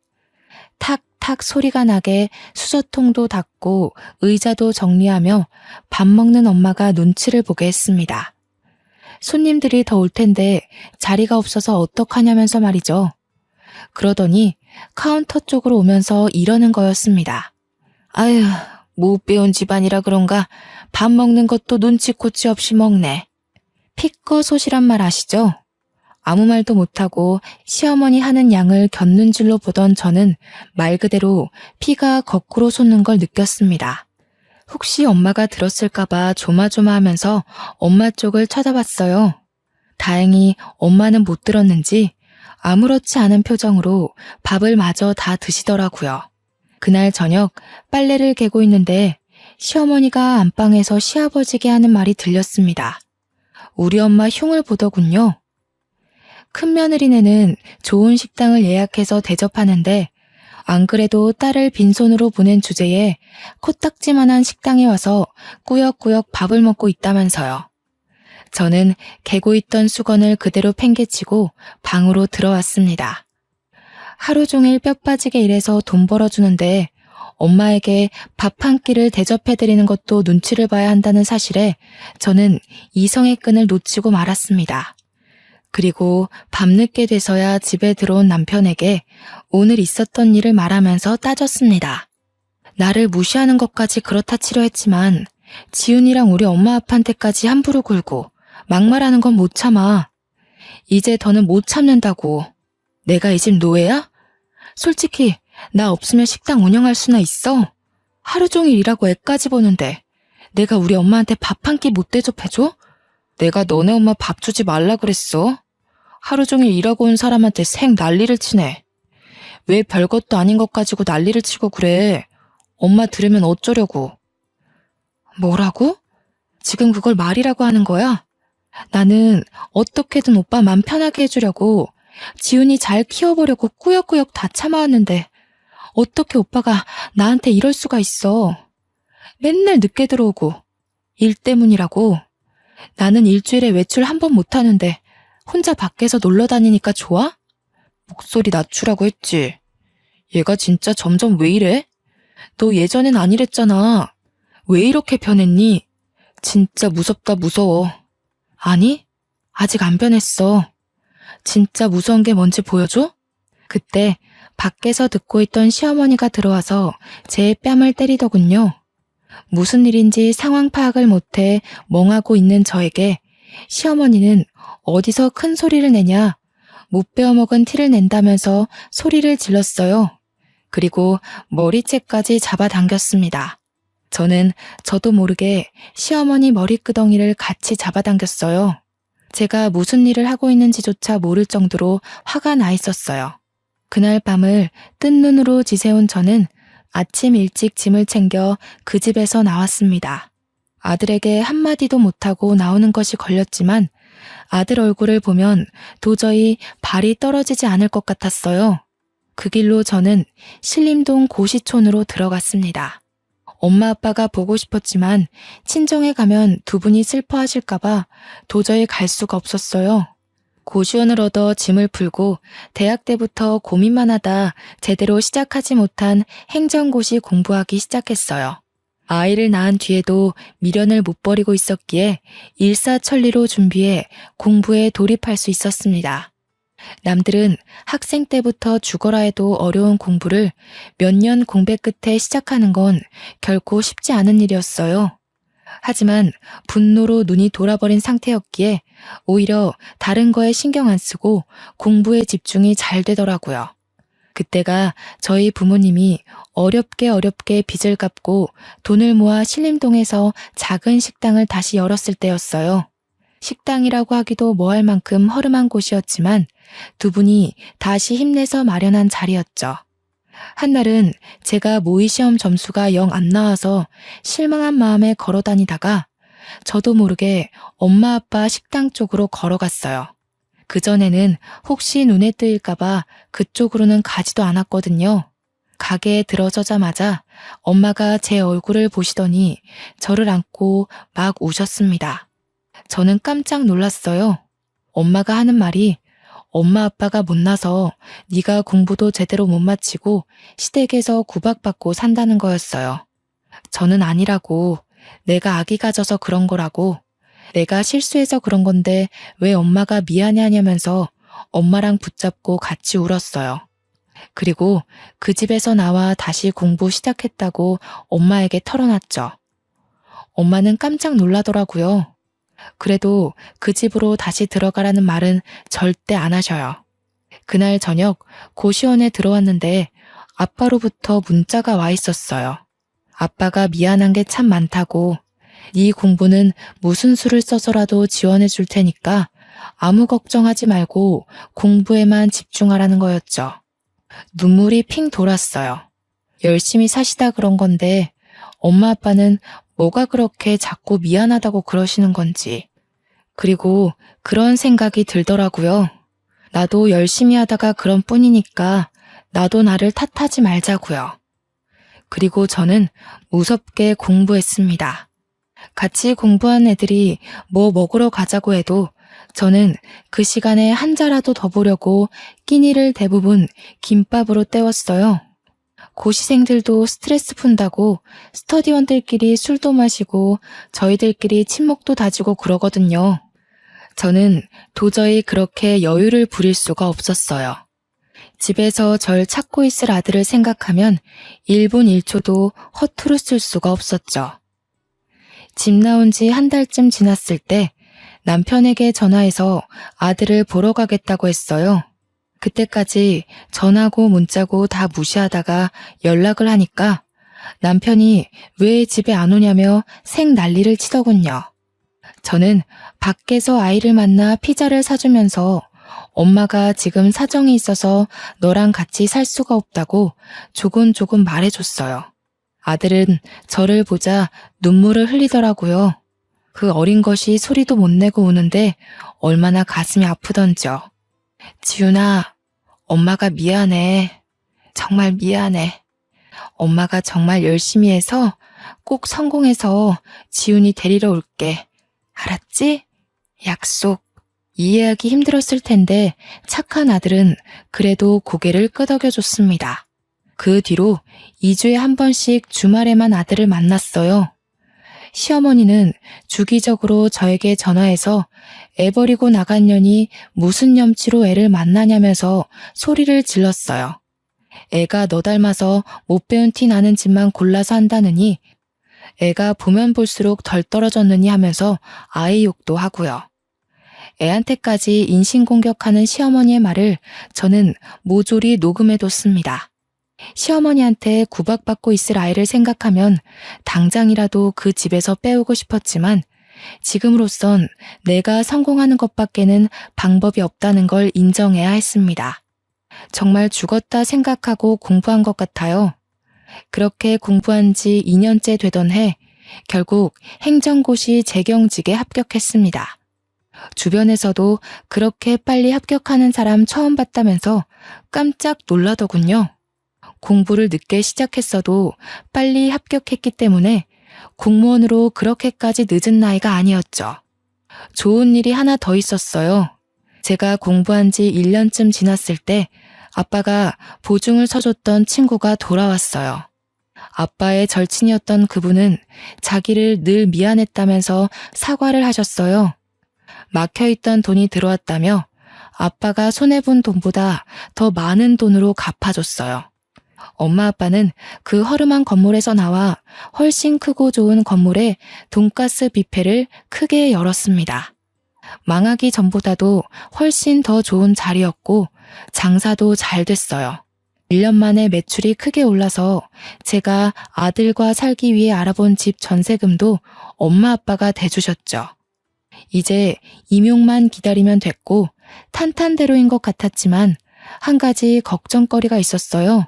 탁탁 소리가 나게 수저통도 닫고 의자도 정리하며 밥 먹는 엄마가 눈치를 보게 했습니다. 손님들이 더 올 텐데 자리가 없어서 어떡하냐면서 말이죠. 그러더니 카운터 쪽으로 오면서 이러는 거였습니다. 아휴, 못 배운 집안이라 그런가 밥 먹는 것도 눈치코치 없이 먹네. 피꺼소시란 말 아시죠? 아무 말도 못하고 시어머니 하는 양을 겪는 줄로 보던 저는 말 그대로 피가 거꾸로 솟는 걸 느꼈습니다. 혹시 엄마가 들었을까봐 조마조마하면서 엄마 쪽을 쳐다봤어요. 다행히 엄마는 못 들었는지 아무렇지 않은 표정으로 밥을 마저 다 드시더라고요. 그날 저녁 빨래를 개고 있는데 시어머니가 안방에서 시아버지게 하는 말이 들렸습니다. 우리 엄마 흉을 보더군요. 큰며느리네는 좋은 식당을 예약해서 대접하는데 안 그래도 딸을 빈손으로 보낸 주제에 코딱지만한 식당에 와서 꾸역꾸역 밥을 먹고 있다면서요. 저는 개고 있던 수건을 그대로 팽개치고 방으로 들어왔습니다. 하루 종일 뼈 빠지게 일해서 돈 벌어주는데 엄마에게 밥 한 끼를 대접해드리는 것도 눈치를 봐야 한다는 사실에 저는 이성의 끈을 놓치고 말았습니다. 그리고 밤늦게 돼서야 집에 들어온 남편에게 오늘 있었던 일을 말하면서 따졌습니다. 나를 무시하는 것까지 그렇다 치려 했지만 지훈이랑 우리 엄마 아빠한테까지 함부로 굴고 막말하는 건 못 참아. 이제 더는 못 참는다고. 내가 이 집 노예야? 솔직히 나 없으면 식당 운영할 수나 있어? 하루 종일 일하고 애까지 보는데 내가 우리 엄마한테 밥 한 끼 못 대접해줘? 내가 너네 엄마 밥 주지 말라 그랬어. 하루 종일 일하고 온 사람한테 생 난리를 치네. 왜 별것도 아닌 것 가지고 난리를 치고 그래. 엄마 들으면 어쩌려고. 뭐라고? 지금 그걸 말이라고 하는 거야? 나는 어떻게든 오빠 맘 편하게 해주려고 지훈이 잘 키워보려고 꾸역꾸역 다 참아왔는데 어떻게 오빠가 나한테 이럴 수가 있어. 맨날 늦게 들어오고 일 때문이라고. 나는 일주일에 외출 한 번 못하는데 혼자 밖에서 놀러 다니니까 좋아? 목소리 낮추라고 했지. 얘가 진짜 점점 왜 이래? 너 예전엔 아니랬잖아. 왜 이렇게 변했니? 진짜 무섭다 무서워. 아니, 아직 안 변했어. 진짜 무서운 게 뭔지 보여줘? 그때 밖에서 듣고 있던 시어머니가 들어와서 제 뺨을 때리더군요. 무슨 일인지 상황 파악을 못해 멍하고 있는 저에게 시어머니는 어디서 큰 소리를 내냐, 못 베어먹은 티를 낸다면서 소리를 질렀어요. 그리고 머리채까지 잡아당겼습니다. 저는 저도 모르게 시어머니 머리끄덩이를 같이 잡아당겼어요. 제가 무슨 일을 하고 있는지조차 모를 정도로 화가 나 있었어요. 그날 밤을 뜬 눈으로 지새운 저는 아침 일찍 짐을 챙겨 그 집에서 나왔습니다. 아들에게 한마디도 못하고 나오는 것이 걸렸지만 아들 얼굴을 보면 도저히 발이 떨어지지 않을 것 같았어요. 그 길로 저는 신림동 고시촌으로 들어갔습니다. 엄마 아빠가 보고 싶었지만 친정에 가면 두 분이 슬퍼하실까봐 도저히 갈 수가 없었어요. 고시원을 얻어 짐을 풀고 대학 때부터 고민만 하다 제대로 시작하지 못한 행정고시 공부하기 시작했어요. 아이를 낳은 뒤에도 미련을 못 버리고 있었기에 일사천리로 준비해 공부에 돌입할 수 있었습니다. 남들은 학생 때부터 죽어라 해도 어려운 공부를 몇 년 공백 끝에 시작하는 건 결코 쉽지 않은 일이었어요. 하지만 분노로 눈이 돌아버린 상태였기에 오히려 다른 거에 신경 안 쓰고 공부에 집중이 잘 되더라고요. 그때가 저희 부모님이 어렵게 빚을 갚고 돈을 모아 신림동에서 작은 식당을 다시 열었을 때였어요. 식당이라고 하기도 뭐할 만큼 허름한 곳이었지만 두 분이 다시 힘내서 마련한 자리였죠. 한날은 제가 모의시험 점수가 영 안 나와서 실망한 마음에 걸어 다니다가 저도 모르게 엄마 아빠 식당 쪽으로 걸어갔어요. 그전에는 혹시 눈에 뜨일까봐 그쪽으로는 가지도 않았거든요. 가게에 들어서자마자 엄마가 제 얼굴을 보시더니 저를 안고 막 우셨습니다. 저는 깜짝 놀랐어요. 엄마가 하는 말이 엄마 아빠가 못나서 네가 공부도 제대로 못 마치고 시댁에서 구박받고 산다는 거였어요. 저는 아니라고, 내가 악이 가져서 그런 거라고, 내가 실수해서 그런 건데 왜 엄마가 미안해 하냐면서 엄마랑 붙잡고 같이 울었어요. 그리고 그 집에서 나와 다시 공부 시작했다고 엄마에게 털어놨죠. 엄마는 깜짝 놀라더라고요. 그래도 그 집으로 다시 들어가라는 말은 절대 안 하셔요. 그날 저녁 고시원에 들어왔는데 아빠로부터 문자가 와 있었어요. 아빠가 미안한 게 참 많다고, 네 공부는 무슨 수를 써서라도 지원해 줄 테니까 아무 걱정하지 말고 공부에만 집중하라는 거였죠. 눈물이 핑 돌았어요. 열심히 사시다 그런 건데 엄마 아빠는 뭐가 그렇게 자꾸 미안하다고 그러시는 건지. 그리고 그런 생각이 들더라고요. 나도 열심히 하다가 그런 뿐이니까 나도 나를 탓하지 말자고요. 그리고 저는 무섭게 공부했습니다. 같이 공부한 애들이 뭐 먹으러 가자고 해도 저는 그 시간에 한 자라도 더 보려고 끼니를 대부분 김밥으로 때웠어요. 고시생들도 스트레스 푼다고 스터디원들끼리 술도 마시고 저희들끼리 친목도 다지고 그러거든요. 저는 도저히 그렇게 여유를 부릴 수가 없었어요. 집에서 절 찾고 있을 아들을 생각하면 1분 1초도 허투루 쓸 수가 없었죠. 집 나온 지 한 달쯤 지났을 때 남편에게 전화해서 아들을 보러 가겠다고 했어요. 그때까지 전화고 문자고 다 무시하다가 연락을 하니까 남편이 왜 집에 안 오냐며 생 난리를 치더군요. 저는 밖에서 아이를 만나 피자를 사주면서 엄마가 지금 사정이 있어서 너랑 같이 살 수가 없다고 조곤조곤 말해줬어요. 아들은 저를 보자 눈물을 흘리더라고요. 그 어린 것이 소리도 못 내고 우는데 얼마나 가슴이 아프던지요. 지훈아, 엄마가 미안해. 정말 미안해. 엄마가 정말 열심히 해서 꼭 성공해서 지훈이 데리러 올게. 알았지? 약속. 이해하기 힘들었을 텐데 착한 아들은 그래도 고개를 끄덕여줬습니다. 그 뒤로 2주에 한 번씩 주말에만 아들을 만났어요. 시어머니는 주기적으로 저에게 전화해서 애 버리고 나간 년이 무슨 염치로 애를 만나냐면서 소리를 질렀어요. 애가 너 닮아서 못 배운 티 나는 집만 골라서 한다느니, 애가 보면 볼수록 덜 떨어졌느니 하면서 아이 욕도 하고요. 애한테까지 인신공격하는 시어머니의 말을 저는 모조리 녹음해뒀습니다. 시어머니한테 구박받고 있을 아이를 생각하면 당장이라도 그 집에서 빼오고 싶었지만 지금으로선 내가 성공하는 것밖에는 방법이 없다는 걸 인정해야 했습니다. 정말 죽었다 생각하고 공부한 것 같아요. 그렇게 공부한 지 2년째 되던 해 결국 행정고시 재경직에 합격했습니다. 주변에서도 그렇게 빨리 합격하는 사람 처음 봤다면서 깜짝 놀라더군요. 공부를 늦게 시작했어도 빨리 합격했기 때문에 공무원으로 그렇게까지 늦은 나이가 아니었죠. 좋은 일이 하나 더 있었어요. 제가 공부한 지 1년쯤 지났을 때 아빠가 보증을 서줬던 친구가 돌아왔어요. 아빠의 절친이었던 그분은 자기를 늘 미안했다면서 사과를 하셨어요. 막혀있던 돈이 들어왔다며 아빠가 손해본 돈보다 더 많은 돈으로 갚아줬어요. 엄마 아빠는 그 허름한 건물에서 나와 훨씬 크고 좋은 건물에 돈가스 뷔페를 크게 열었습니다. 망하기 전보다도 훨씬 더 좋은 자리였고 장사도 잘 됐어요. 1년 만에 매출이 크게 올라서 제가 아들과 살기 위해 알아본 집 전세금도 엄마 아빠가 대주셨죠. 이제 임용만 기다리면 됐고 탄탄대로인 것 같았지만 한 가지 걱정거리가 있었어요.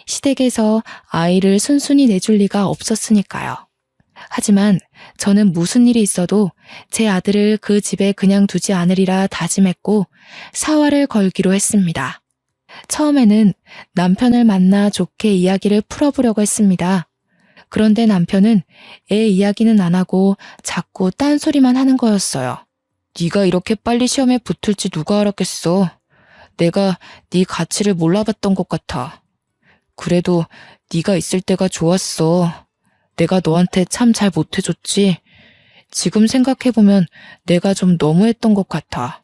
시댁에서 아이를 순순히 내줄 리가 없었으니까요. 하지만 저는 무슨 일이 있어도 제 아들을 그 집에 그냥 두지 않으리라 다짐했고 사활을 걸기로 했습니다. 처음에는 남편을 만나 좋게 이야기를 풀어보려고 했습니다. 그런데 남편은 애 이야기는 안 하고 자꾸 딴소리만 하는 거였어요. 네가 이렇게 빨리 시험에 붙을지 누가 알았겠어. 내가 네 가치를 몰라봤던 것 같아. 그래도 네가 있을 때가 좋았어. 내가 너한테 참 잘 못해줬지. 지금 생각해보면 내가 좀 너무했던 것 같아.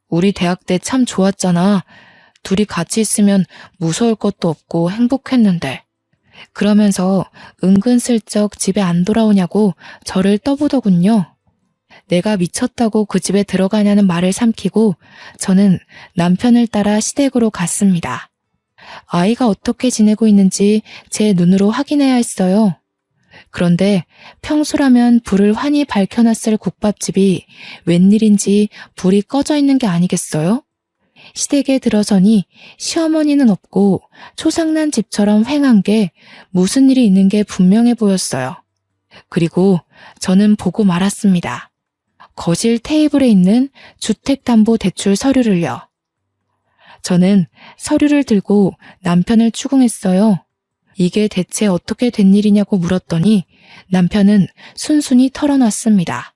우리 대학 때 참 좋았잖아. 둘이 같이 있으면 무서울 것도 없고 행복했는데. 그러면서 은근슬쩍 집에 안 돌아오냐고 저를 떠보더군요. 내가 미쳤다고 그 집에 들어가냐는 말을 삼키고 저는 남편을 따라 시댁으로 갔습니다. 아이가 어떻게 지내고 있는지 제 눈으로 확인해야 했어요. 그런데 평소라면 불을 환히 밝혀놨을 국밥집이 웬일인지 불이 꺼져 있는 게 아니겠어요? 시댁에 들어서니 시어머니는 없고 초상난 집처럼 휑한 게 무슨 일이 있는 게 분명해 보였어요. 그리고 저는 보고 말았습니다. 거실 테이블에 있는 주택담보대출 서류를요. 저는 서류를 들고 남편을 추궁했어요. 이게 대체 어떻게 된 일이냐고 물었더니 남편은 순순히 털어놨습니다.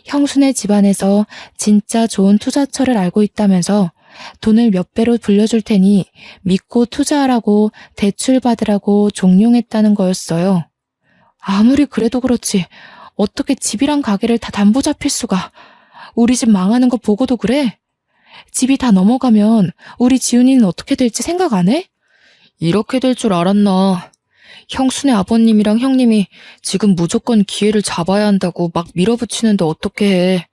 형수네 집안에서 진짜 좋은 투자처를 알고 있다면서 돈을 몇 배로 불려줄 테니 믿고 투자하라고 대출 받으라고 종용했다는 거였어요. 아무리 그래도 그렇지 어떻게 집이랑 가게를 다 담보 잡힐 수가. 우리 집 망하는 거 보고도 그래? 집이 다 넘어가면 우리 지훈이는 어떻게 될지 생각 안 해? 이렇게 될 줄 알았나. 형수네 아버님이랑 형님이 지금 무조건 기회를 잡아야 한다고 막 밀어붙이는데 어떻게 해.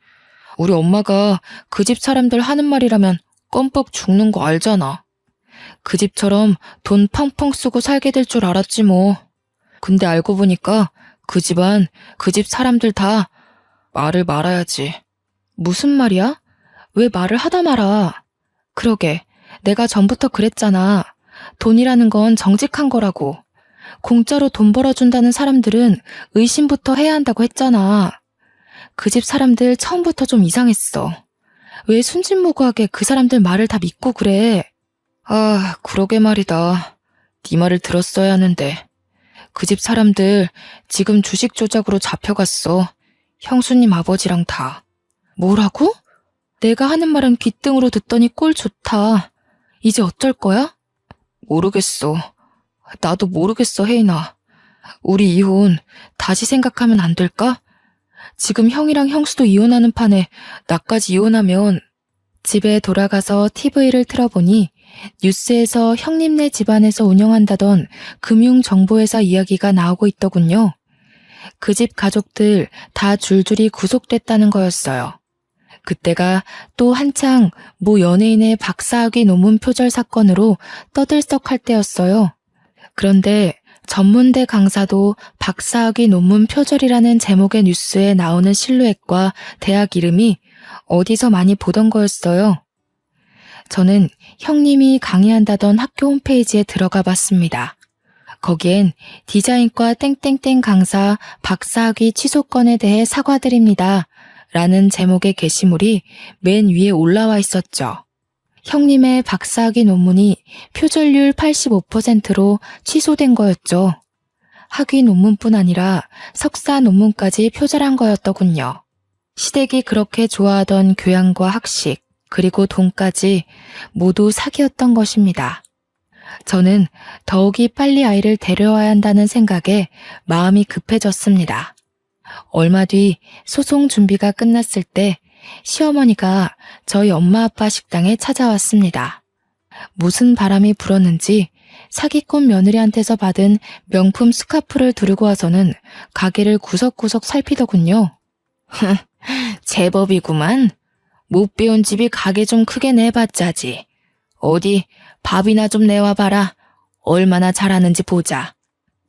우리 엄마가 그 집 사람들 하는 말이라면 껌뻑 죽는 거 알잖아. 그 집처럼 돈 펑펑 쓰고 살게 될 줄 알았지 뭐. 근데 알고 보니까 그 집안, 그 집 사람들 다 말을 말아야지. 무슨 말이야? 왜 말을 하다 말아? 그러게, 내가 전부터 그랬잖아. 돈이라는 건 정직한 거라고. 공짜로 돈 벌어준다는 사람들은 의심부터 해야 한다고 했잖아. 그 집 사람들 처음부터 좀 이상했어. 왜 순진무구하게 그 사람들 말을 다 믿고 그래? 아, 그러게 말이다. 네 말을 들었어야 하는데. 그 집 사람들 지금 주식 조작으로 잡혀갔어. 형수님 아버지랑 다. 뭐라고? 내가 하는 말은 귓등으로 듣더니 꼴 좋다. 이제 어쩔 거야? 모르겠어. 나도 모르겠어, 혜인아. 우리 이혼 다시 생각하면 안 될까? 지금 형이랑 형수도 이혼하는 판에 나까지 이혼하면. 집에 돌아가서 TV를 틀어보니 뉴스에서 형님네 집안에서 운영한다던 금융정보회사 이야기가 나오고 있더군요. 그 집 가족들 다 줄줄이 구속됐다는 거였어요. 그때가 또 한창 모 연예인의 박사학위 논문 표절 사건으로 떠들썩할 때였어요. 그런데 전문대 강사도 박사학위 논문 표절이라는 제목의 뉴스에 나오는 실루엣과 대학 이름이 어디서 많이 보던 거였어요. 저는 형님이 강의한다던 학교 홈페이지에 들어가 봤습니다. 거기엔 디자인과 땡땡땡 강사 박사학위 취소건에 대해 사과드립니다. 라는 제목의 게시물이 맨 위에 올라와 있었죠. 형님의 박사학위 논문이 표절률 85%로 취소된 거였죠. 학위 논문뿐 아니라 석사 논문까지 표절한 거였더군요. 시댁이 그렇게 좋아하던 교양과 학식, 그리고 돈까지 모두 사기였던 것입니다. 저는 더욱이 빨리 아이를 데려와야 한다는 생각에 마음이 급해졌습니다. 얼마 뒤 소송 준비가 끝났을 때 시어머니가 저희 엄마 아빠 식당에 찾아왔습니다. 무슨 바람이 불었는지 사기꾼 며느리한테서 받은 명품 스카프를 두르고 와서는 가게를 구석구석 살피더군요. 제법이구만. 못 배운 집이 가게 좀 크게 내봤자지. 어디 밥이나 좀 내와봐라. 얼마나 잘하는지 보자.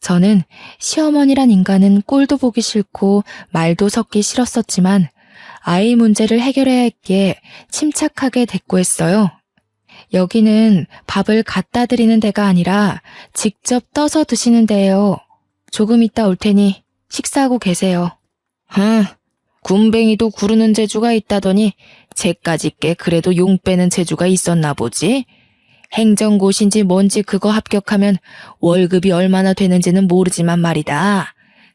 저는 시어머니란 인간은 꼴도 보기 싫고 말도 섞기 싫었었지만 아이 문제를 해결해야 했기에 침착하게 대꾸했어요. 여기는 밥을 갖다 드리는 데가 아니라 직접 떠서 드시는 데예요. 조금 있다 올 테니 식사하고 계세요. 군뱅이도 구르는 재주가 있다더니 쟤까지 꽤 그래도 용 빼는 재주가 있었나 보지? 행정고시인지 뭔지 그거 합격하면 월급이 얼마나 되는지는 모르지만 말이다.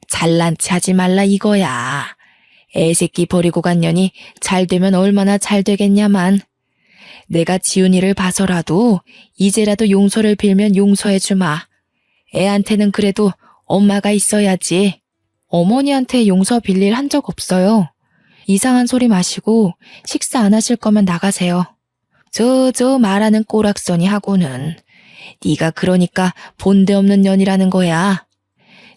잘난 체 하지 말라 이거야. 애새끼 버리고 간 년이 잘 되면 얼마나 잘 되겠냐만. 내가 지훈이를 봐서라도 이제라도 용서를 빌면 용서해 주마. 애한테는 그래도 엄마가 있어야지. 어머니한테 용서 빌릴 한 적 없어요. 이상한 소리 마시고 식사 안 하실 거면 나가세요. 저 말하는 꼬락서니 하고는. 네가 그러니까 본데 없는 년이라는 거야.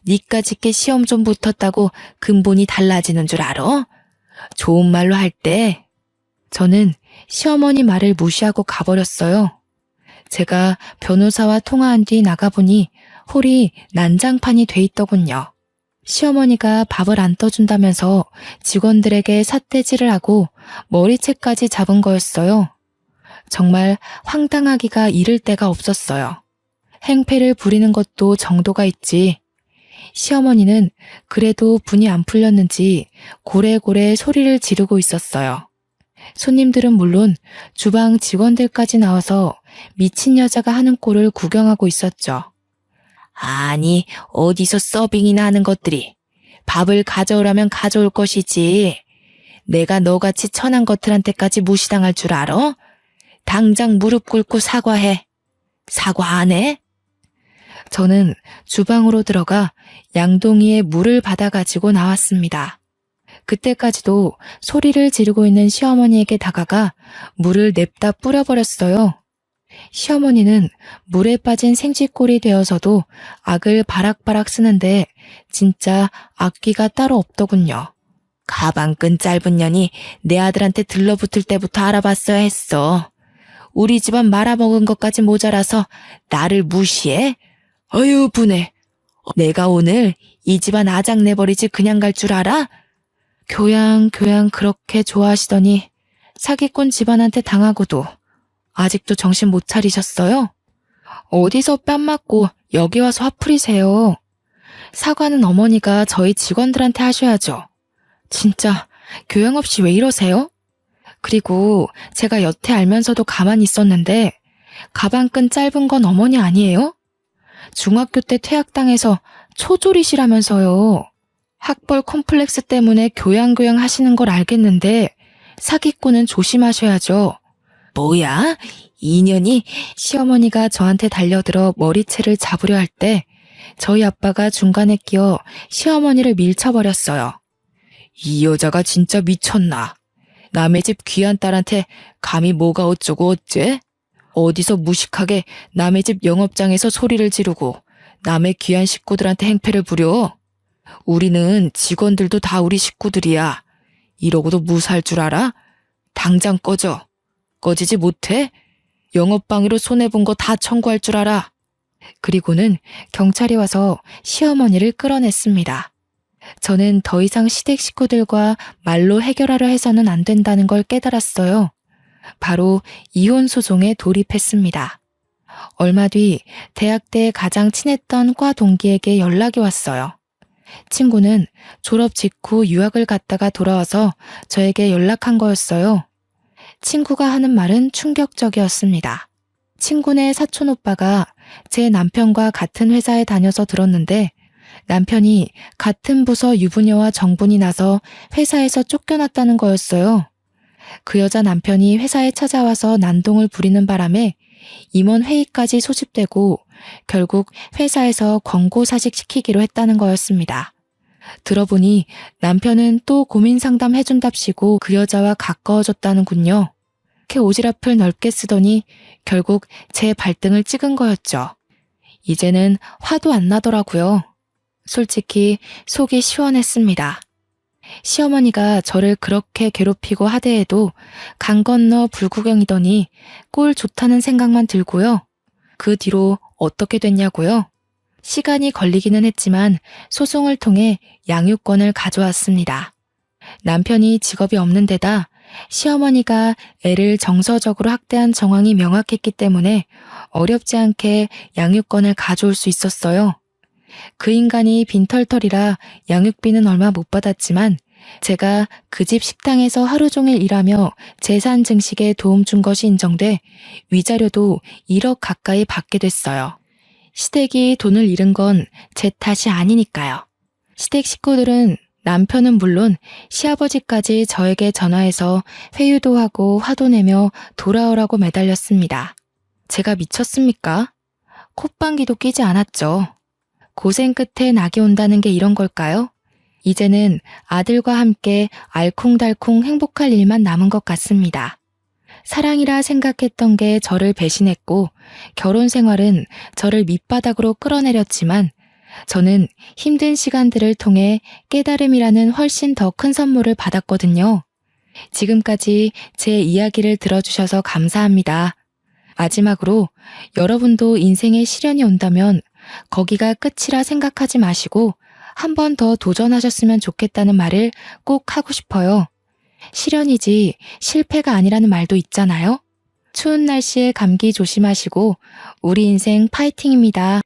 니까짓게 시험 좀 붙었다고 근본이 달라지는 줄 알아? 좋은 말로 할 때. 저는 시어머니 말을 무시하고 가버렸어요. 제가 변호사와 통화한 뒤 나가보니 홀이 난장판이 돼 있더군요. 시어머니가 밥을 안 떠준다면서 직원들에게 삿대질을 하고 머리채까지 잡은 거였어요. 정말 황당하기가 이를 데가 없었어요. 행패를 부리는 것도 정도가 있지. 시어머니는 그래도 분이 안 풀렸는지 고래고래 소리를 지르고 있었어요. 손님들은 물론 주방 직원들까지 나와서 미친 여자가 하는 꼴을 구경하고 있었죠. 아니, 어디서 서빙이나 하는 것들이. 밥을 가져오라면 가져올 것이지. 내가 너같이 천한 것들한테까지 무시당할 줄 알아? 당장 무릎 꿇고 사과해. 사과 안 해? 저는 주방으로 들어가 양동이에 물을 받아가지고 나왔습니다. 그때까지도 소리를 지르고 있는 시어머니에게 다가가 물을 냅다 뿌려버렸어요. 시어머니는 물에 빠진 생쥐꼴이 되어서도 악을 바락바락 쓰는데 진짜 악기가 따로 없더군요. 가방끈 짧은 년이 내 아들한테 들러붙을 때부터 알아봤어야 했어. 우리 집안 말아먹은 것까지 모자라서 나를 무시해? 어휴 분해. 내가 오늘 이 집안 아장 내버리지 그냥 갈 줄 알아? 교양 그렇게 좋아하시더니 사기꾼 집안한테 당하고도 아직도 정신 못 차리셨어요? 어디서 뺨 맞고 여기 와서 화풀이세요. 사과는 어머니가 저희 직원들한테 하셔야죠. 진짜 교양 없이 왜 이러세요? 그리고 제가 여태 알면서도 가만히 있었는데 가방끈 짧은 건 어머니 아니에요? 중학교 때 퇴학당해서 초졸이시라면서요. 학벌 콤플렉스 때문에 교양 하시는 걸 알겠는데 사기꾼은 조심하셔야죠. 뭐야? 인연이? 시어머니가 저한테 달려들어 머리채를 잡으려 할 때 저희 아빠가 중간에 끼어 시어머니를 밀쳐버렸어요. 이 여자가 진짜 미쳤나? 남의 집 귀한 딸한테 감히 뭐가 어쩌고 어째? 어디서 무식하게 남의 집 영업장에서 소리를 지르고 남의 귀한 식구들한테 행패를 부려? 우리는 직원들도 다 우리 식구들이야. 이러고도 무사할 줄 알아? 당장 꺼져. 꺼지지 못해? 영업방해로 손해본 거 다 청구할 줄 알아. 그리고는 경찰이 와서 시어머니를 끌어냈습니다. 저는 더 이상 시댁 식구들과 말로 해결하려 해서는 안 된다는 걸 깨달았어요. 바로 이혼 소송에 돌입했습니다. 얼마 뒤 대학 때 가장 친했던 과 동기에게 연락이 왔어요. 친구는 졸업 직후 유학을 갔다가 돌아와서 저에게 연락한 거였어요. 친구가 하는 말은 충격적이었습니다. 친구네 사촌 오빠가 제 남편과 같은 회사에 다녀서 들었는데 남편이 같은 부서 유부녀와 정분이 나서 회사에서 쫓겨났다는 거였어요. 그 여자 남편이 회사에 찾아와서 난동을 부리는 바람에 임원 회의까지 소집되고 결국 회사에서 권고 사직시키기로 했다는 거였습니다. 들어보니 남편은 또 고민 상담 해준답시고 그 여자와 가까워졌다는군요. 이렇게 오지랖을 넓게 쓰더니 결국 제 발등을 찍은 거였죠. 이제는 화도 안 나더라고요. 솔직히 속이 시원했습니다. 시어머니가 저를 그렇게 괴롭히고 하대해도 강 건너 불구경이더니 꼴 좋다는 생각만 들고요. 그 뒤로 어떻게 됐냐고요? 시간이 걸리기는 했지만 소송을 통해 양육권을 가져왔습니다. 남편이 직업이 없는 데다 시어머니가 애를 정서적으로 학대한 정황이 명확했기 때문에 어렵지 않게 양육권을 가져올 수 있었어요. 그 인간이 빈털털이라 양육비는 얼마 못 받았지만 제가 그 집 식당에서 하루 종일 일하며 재산 증식에 도움 준 것이 인정돼 위자료도 1억 가까이 받게 됐어요. 시댁이 돈을 잃은 건 제 탓이 아니니까요. 시댁 식구들은 남편은 물론 시아버지까지 저에게 전화해서 회유도 하고 화도 내며 돌아오라고 매달렸습니다. 제가 미쳤습니까? 콧방귀도 끼지 않았죠. 고생 끝에 낙이 온다는 게 이런 걸까요? 이제는 아들과 함께 알콩달콩 행복할 일만 남은 것 같습니다. 사랑이라 생각했던 게 저를 배신했고 결혼 생활은 저를 밑바닥으로 끌어내렸지만 저는 힘든 시간들을 통해 깨달음이라는 훨씬 더 큰 선물을 받았거든요. 지금까지 제 이야기를 들어주셔서 감사합니다. 마지막으로 여러분도 인생에 시련이 온다면 거기가 끝이라 생각하지 마시고 한 번 더 도전하셨으면 좋겠다는 말을 꼭 하고 싶어요. 시련이지 실패가 아니라는 말도 있잖아요. 추운 날씨에 감기 조심하시고 우리 인생 파이팅입니다.